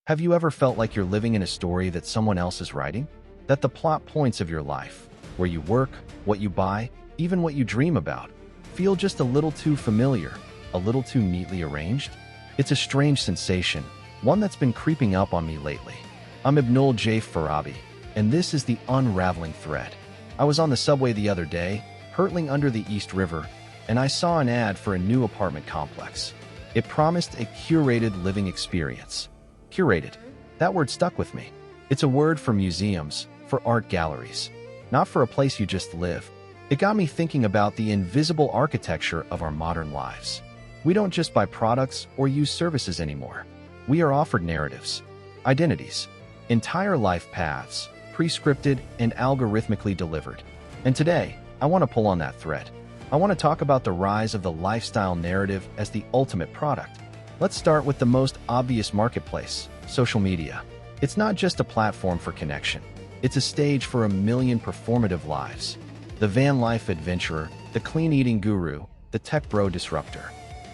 Have you ever felt like you're living in a story that someone else is writing? That the plot points of your life, where you work, what you buy, even what you dream about, feel just a little too familiar, a little too neatly arranged? It's a strange sensation, one that's been creeping up on me lately. I'm Ibnul Jaif Farabi, and this is the unraveling thread. I was on the subway the other day, hurtling under the East River, and I saw an ad for a new apartment complex. It promised a curated living experience. Curated. That word stuck with me. It's a word for museums, for art galleries, not for a place you just live. It got me thinking about the invisible architecture of our modern lives. We don't just buy products or use services anymore. We are offered narratives, identities, entire life paths, pre-scripted and algorithmically delivered. And today, I want to pull on that thread. I want to talk about the rise of the lifestyle narrative as the ultimate product. Let's start with the most obvious marketplace, social media. It's not just a platform for connection. It's a stage for a million performative lives. The van life adventurer, the clean-eating guru, the tech bro disruptor.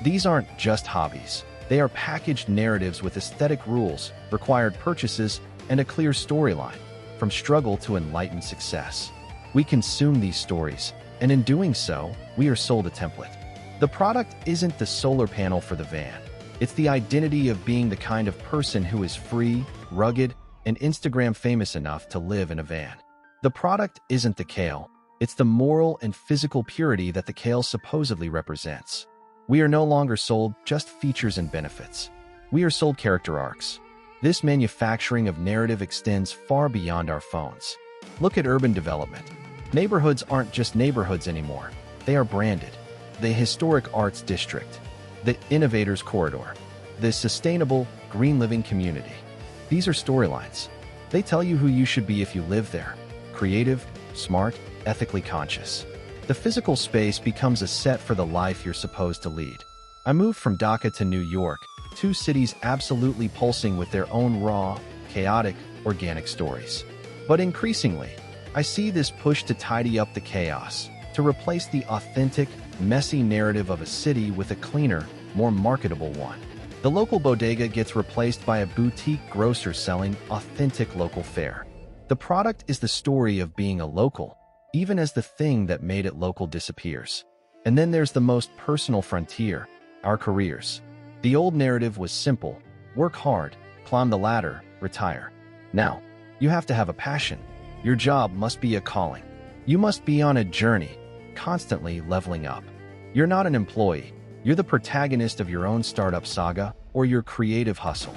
These aren't just hobbies. They are packaged narratives with aesthetic rules, required purchases, and a clear storyline, from struggle to enlightened success. We consume these stories, and in doing so, we are sold a template. The product isn't the solar panel for the van. It's the identity of being the kind of person who is free, rugged, and Instagram famous enough to live in a van. The product isn't the kale. It's the moral and physical purity that the kale supposedly represents. We are no longer sold just features and benefits. We are sold character arcs. This manufacturing of narrative extends far beyond our phones. Look at urban development. Neighborhoods aren't just neighborhoods anymore. They are branded. The Historic Arts District, the Innovators Corridor, the Sustainable Green Living Community. These are storylines. They tell you who you should be if you live there. Creative, smart, ethically conscious. The physical space becomes a set for the life you're supposed to lead. I moved from Dhaka to New York, two cities absolutely pulsing with their own raw, chaotic, organic stories. But increasingly, I see this push to tidy up the chaos, to replace the authentic, messy narrative of a city with a cleaner, more marketable one. The local bodega gets replaced by a boutique grocer selling authentic local fare. The product is the story of being a local, even as the thing that made it local disappears. And then there's the most personal frontier, our careers. The old narrative was simple: work hard, climb the ladder, retire. Now, you have to have a passion. Your job must be a calling. You must be on a journey, constantly leveling up. You're not an employee. You're the protagonist of your own startup saga or your creative hustle.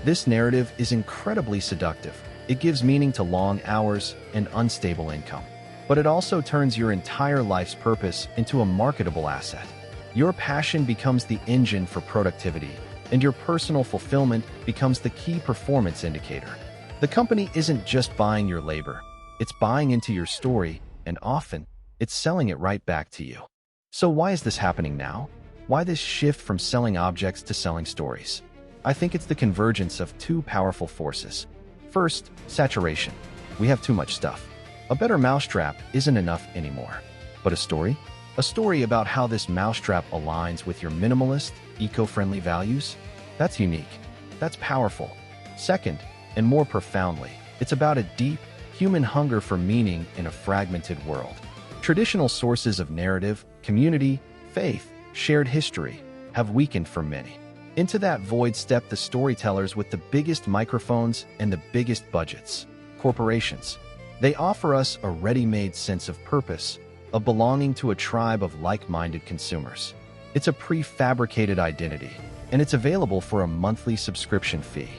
This narrative is incredibly seductive. It gives meaning to long hours and unstable income. But it also turns your entire life's purpose into a marketable asset. Your passion becomes the engine for productivity, and your personal fulfillment becomes the key performance indicator. The company isn't just buying your labor. It's buying into your story, and often, it's selling it right back to you. So why is this happening now? Why this shift from selling objects to selling stories? I think it's the convergence of two powerful forces. First, saturation. We have too much stuff. A better mousetrap isn't enough anymore. But a story? A story about how this mousetrap aligns with your minimalist, eco-friendly values? That's unique. That's powerful. Second, and more profoundly, it's about a deep, human hunger for meaning in a fragmented world. Traditional sources of narrative, community, faith, shared history have weakened for many. Into that void step the storytellers with the biggest microphones and the biggest budgets, corporations. They offer us a ready-made sense of purpose, of belonging to a tribe of like-minded consumers. It's a prefabricated identity, and it's available for a monthly subscription fee.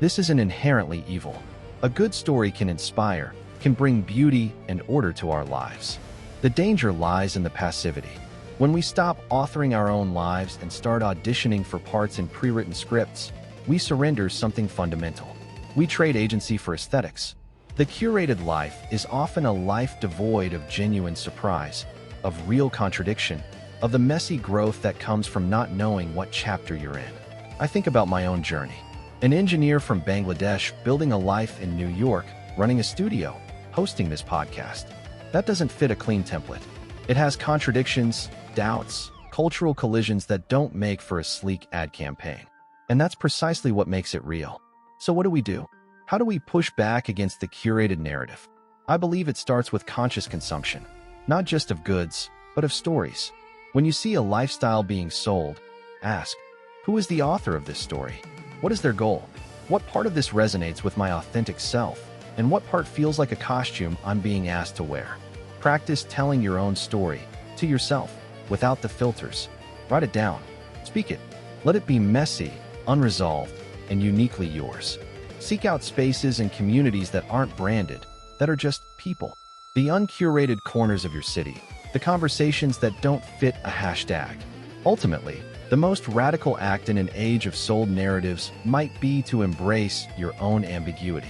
This isn't inherently evil. A good story can inspire, can bring beauty and order to our lives. The danger lies in the passivity. When we stop authoring our own lives and start auditioning for parts in pre-written scripts, we surrender something fundamental. We trade agency for aesthetics. The curated life is often a life devoid of genuine surprise, of real contradiction, of the messy growth that comes from not knowing what chapter you're in. I think about my own journey. An engineer from Bangladesh building a life in New York, running a studio, hosting this podcast. That doesn't fit a clean template. It has contradictions, doubts, cultural collisions that don't make for a sleek ad campaign. And that's precisely what makes it real. So what do? How do we push back against the curated narrative? I believe it starts with conscious consumption, not just of goods, but of stories. When you see a lifestyle being sold, ask, who is the author of this story? What is their goal? What part of this resonates with my authentic self? And what part feels like a costume I'm being asked to wear? Practice telling your own story to yourself without the filters. Write it down. Speak it. Let it be messy, unresolved, and uniquely yours. Seek out spaces and communities that aren't branded, that are just people. The uncurated corners of your city. The conversations that don't fit a hashtag. Ultimately, the most radical act in an age of sold narratives might be to embrace your own ambiguity.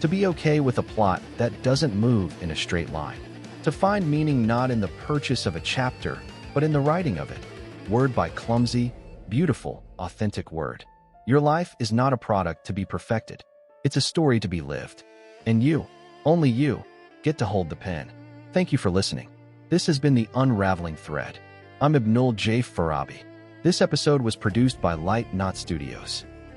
To be okay with a plot that doesn't move in a straight line. To find meaning not in the purchase of a chapter, but in the writing of it. Word by clumsy, beautiful, authentic word. Your life is not a product to be perfected. It's a story to be lived. And you, only you, get to hold the pen. Thank you for listening. This has been The Unraveling Thread. I'm Ibnul Jaif Farabi. This episode was produced by Light Knot Studios.